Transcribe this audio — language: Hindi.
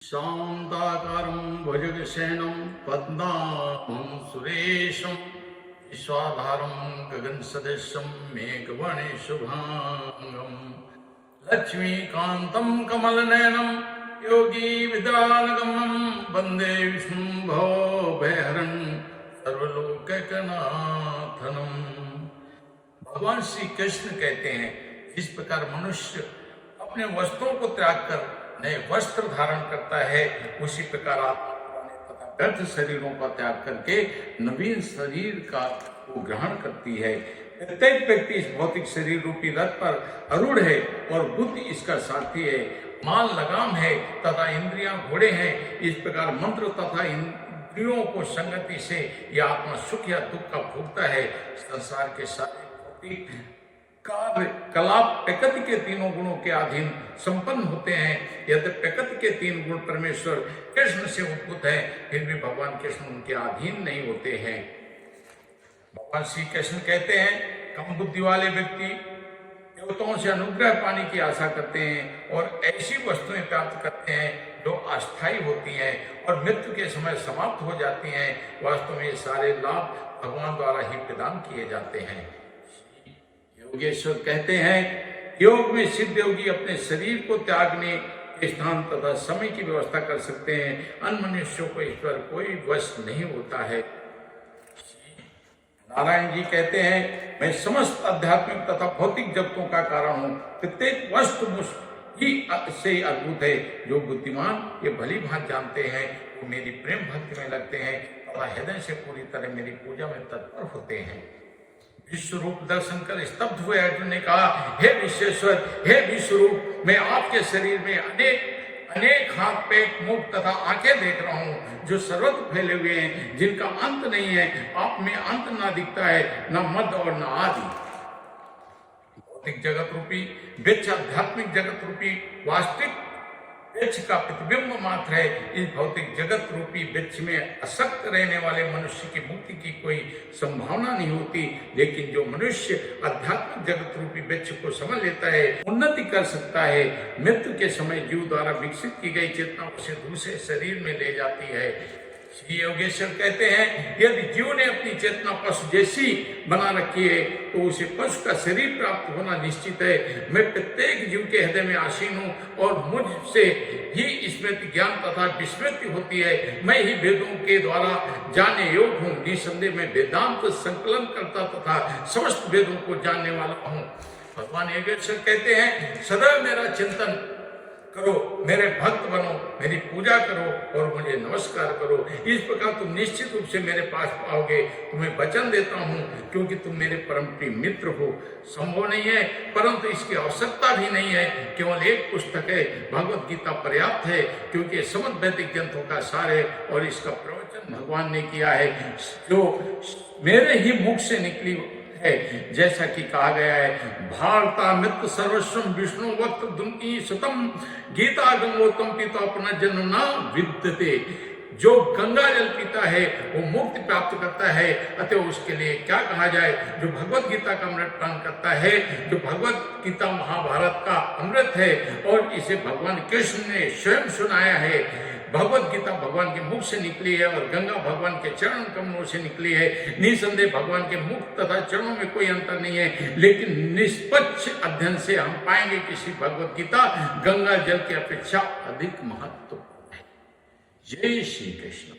शान्ताकारं भुजगशयनं पद्मनाभं सुरेशं विश्वाधारं गगनसदृशं मेघवर्णशुभाङ्गं लक्ष्मीकान्तं कमलनयनं योगिविद्यानगम्यं वन्दे विष्णुं भवभयहरं सर्वलोकैकनाथनं। भगवान श्री कृष्ण कहते हैं, इस प्रकार मनुष्य अपने वस्त्रों को त्याग कर नए वस्त्र धारण करता है, उसी प्रकार आत्मा व्यर्थ शरीरों का त्याग करके नवीन शरीर का वो ग्रहण करती है। प्रत्येक व्यक्ति इस भौतिक शरीर रूपी रथ पर आरूढ़ है और बुद्धि इसका सारथी है, माल लगाम है तथा इंद्रियां घोड़े हैं। इस प्रकार मंत्र तथा इंद्रियों को संगति से यह आत्मा सुख या दुख का भोगता है। संसार के सारे भौतिक कार्य कलाप प्रकृति के तीनों गुणों के अधीन संपन्न होते हैं। यदि प्रकृति के तीन गुण परमेश्वर कृष्ण से उद्भूत है, फिर भी भगवान कृष्ण उनके अधीन नहीं होते हैं। भगवान श्री कृष्ण कहते हैं, कम बुद्धि वाले व्यक्ति देवताओं से अनुग्रह पाने की आशा करते हैं और ऐसी वस्तुएं प्राप्त करते हैं जो अस्थायी होती हैं और मृत्यु के समय समाप्त हो जाती हैं। वास्तव में ये सारे लाभ भगवान द्वारा ही प्रदान किए जाते हैं। योगेश्वर कहते हैं, योग में सिद्ध योगी अपने शरीर को त्यागने के स्थान तथा समय की व्यवस्था कर सकते हैं। अन्य मनुष्यों को इस पर कोई वश नहीं होता है। नारायण जी कहते हैं, मैं समस्त आध्यात्मिक तथा भौतिक जगतों का कारण हूँ। प्रत्येक वस्तु मुझ ही से अद्भुत है। जो बुद्धिमान ये भली भांति जानते हैं, वो मेरी प्रेम भक्ति में लगते हैं तथा हृदय से पूरी तरह मेरी पूजा में तत्पर होते हैं। विश्व रूप दर्शन कर स्तब्ध हुए अर्जुन ने कहा, हे विश्वेश्वर, हे विश्वरूप, मैं आपके शरीर में अनेक हाथ, पेट, मुख तथा आंखें देख रहा हूँ जो सर्वत्र फैले हुए हैं, जिनका अंत नहीं है। आप में अंत ना दिखता है, न मध्य और न आदि। भौतिक जगत रूपी वृक्ष आध्यात्मिक जगत रूपी वास्तविक वृक्ष का प्रतिबिंब मात्र है। इस भौतिक जगत रूपी वृक्ष में आसक्त रहने वाले मनुष्य की मुक्ति की कोई संभावना नहीं होती, लेकिन जो मनुष्य आध्यात्मिक जगत रूपी वृक्ष को समझ लेता है, उन्नति कर सकता है। मृत्यु के समय जीव द्वारा विकसित की गई चेतना उसे दूसरे शरीर में ले जाती है। श्री योगेश्वर कहते हैं, यदि जीव ने अपनी चेतना पशु जैसी बना रखी है तो उसे पशु का शरीर प्राप्त होना निश्चित है। मैं प्रत्येक जीव के हृदय में आसीन हूँ और मुझसे ही स्मृति ज्ञान तथा विस्मृति होती है। मैं ही वेदों के द्वारा जाने योग्य हूँ। निसंदेह मैं वेदांत संकलन करता तथा समस्त वेदों को जानने वाला हूँ। भगवान योगेश्वर कहते हैं, सदैव मेरा चिंतन करो, मेरे भक्त बनो, मेरी पूजा करो और मुझे नमस्कार करो। इस प्रकार तुम निश्चित रूप से मेरे पास पाओगे। तुम्हें वचन देता हूँ, क्योंकि तुम मेरे परम प्रिय मित्र हो। संभव नहीं है, परंतु इसकी आवश्यकता भी नहीं है। केवल एक पुस्तक है, भगवत गीता पर्याप्त है, क्योंकि समस्त वैदिक ग्रंथों का सार है और इसका प्रवचन भगवान ने किया है, जो मेरे ही मुख से निकली है। जैसा कि कहा गया है, भारतामृत सर्वस्वम विष्णु वक्त दुंकी सुतम गीता गंगोतम पिता अपना जन्म न विद्यते। जो गंगा जल पीता है वो मुक्ति प्राप्त करता है, अतः उसके लिए क्या कहा जाए। जो भगवत गीता का अमृत पान करता है, जो भगवत गीता महाभारत का अमृत है और इसे भगवान कृष्ण ने स्वयं सुनाया है। भगवत गीता भगवान के मुख से निकली है और गंगा भगवान के चरण कमलों से निकली है। निसंदेह भगवान के मुख तथा चरणों में कोई अंतर नहीं है, लेकिन निष्पक्ष अध्ययन से हम पाएंगे कि श्री भगवत गीता गंगा जल की अपेक्षा अधिक महत्वपूर्ण है। जय श्री कृष्ण।